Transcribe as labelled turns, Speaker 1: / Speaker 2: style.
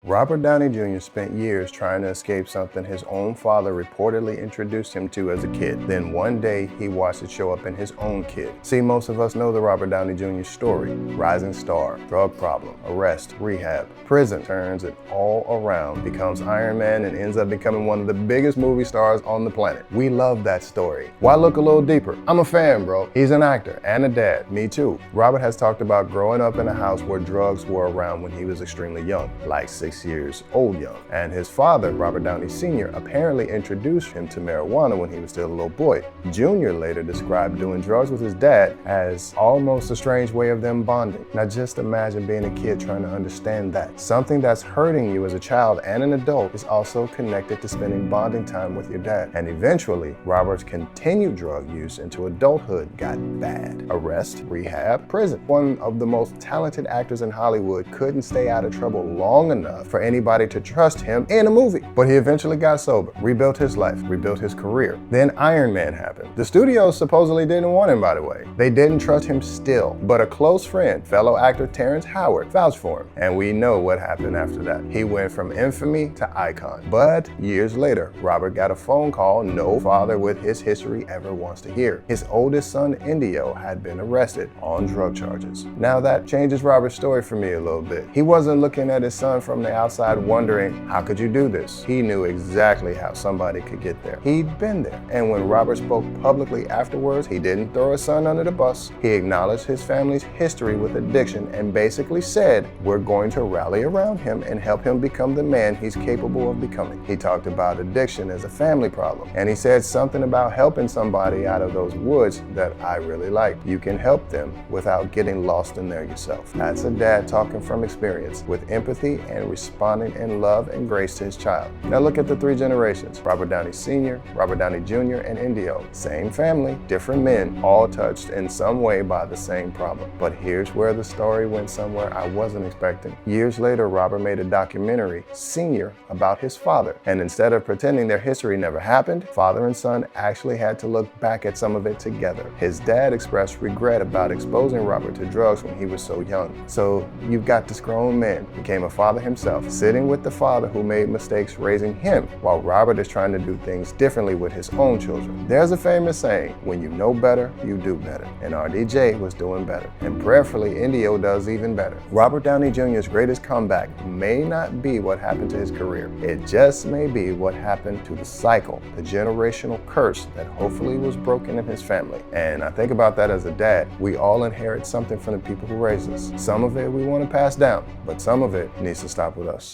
Speaker 1: Robert Downey Jr. spent years trying to escape something his own father reportedly introduced him to as a kid. Then one day, he watched it show up in his own kid. See, most of us know the Robert Downey Jr. story. Rising star, drug problem, arrest, rehab, prison, turns it all around, becomes Iron Man, and ends up becoming one of the biggest movie stars on the planet. We love that story. Why look a little deeper? I'm a fan, bro. He's an actor and a dad. Me too. Robert has talked about growing up in a house where drugs were around when he was extremely young, like 6 years old young. And his father, Robert Downey Sr., apparently introduced him to marijuana when he was still a little boy. Jr. later described doing drugs with his dad as almost a strange way of them bonding. Now just imagine being a kid trying to understand that. Something that's hurting you as a child and an adult is also connected to spending bonding time with your dad. And eventually, Robert's continued drug use into adulthood got bad. Arrest, rehab, prison. One of the most talented actors in Hollywood couldn't stay out of trouble long enough for anybody to trust him in a movie. But he eventually got sober, rebuilt his life, rebuilt his career. Then Iron Man happened. The studios supposedly didn't want him, by the way. They didn't trust him still, but a close friend, fellow actor Terrence Howard, vouched for him. And we know what happened after that. He went from infamy to icon. But years later, Robert got a phone call no father with his history ever wants to hear. His oldest son, Indio, had been arrested on drug charges. Now that changes Robert's story for me a little bit. He wasn't looking at his son from the outside wondering, how could you do this? He knew exactly how somebody could get there. He'd been there. And when Robert spoke publicly afterwards, he didn't throw his son under the bus. He acknowledged his family's history with addiction and basically said, we're going to rally around him and help him become the man he's capable of becoming. He talked about addiction as a family problem. And he said something about helping somebody out of those woods that I really like. You can help them without getting lost in there yourself. That's a dad talking from experience with empathy and responding in love and grace to his child. Now look at the three generations. Robert Downey Sr., Robert Downey Jr., and Indio. Same family, different men, all touched in some way by the same problem. But here's where the story went somewhere I wasn't expecting. Years later, Robert made a documentary, Senior, about his father. And instead of pretending their history never happened, father and son actually had to look back at some of it together. His dad expressed regret about exposing Robert to drugs when he was so young. So you've got this grown man, became a father himself, sitting with the father who made mistakes raising him, while Robert is trying to do things differently with his own children. There's a famous saying, when you know better, you do better. And RDJ was doing better. And prayerfully, Indio does even better. Robert Downey Jr.'s greatest comeback may not be what happened to his career. It just may be what happened to the cycle, the generational curse that hopefully was broken in his family. And I think about that as a dad. We all inherit something from the people who raised us. Some of it we want to pass down, but some of it needs to stop with us.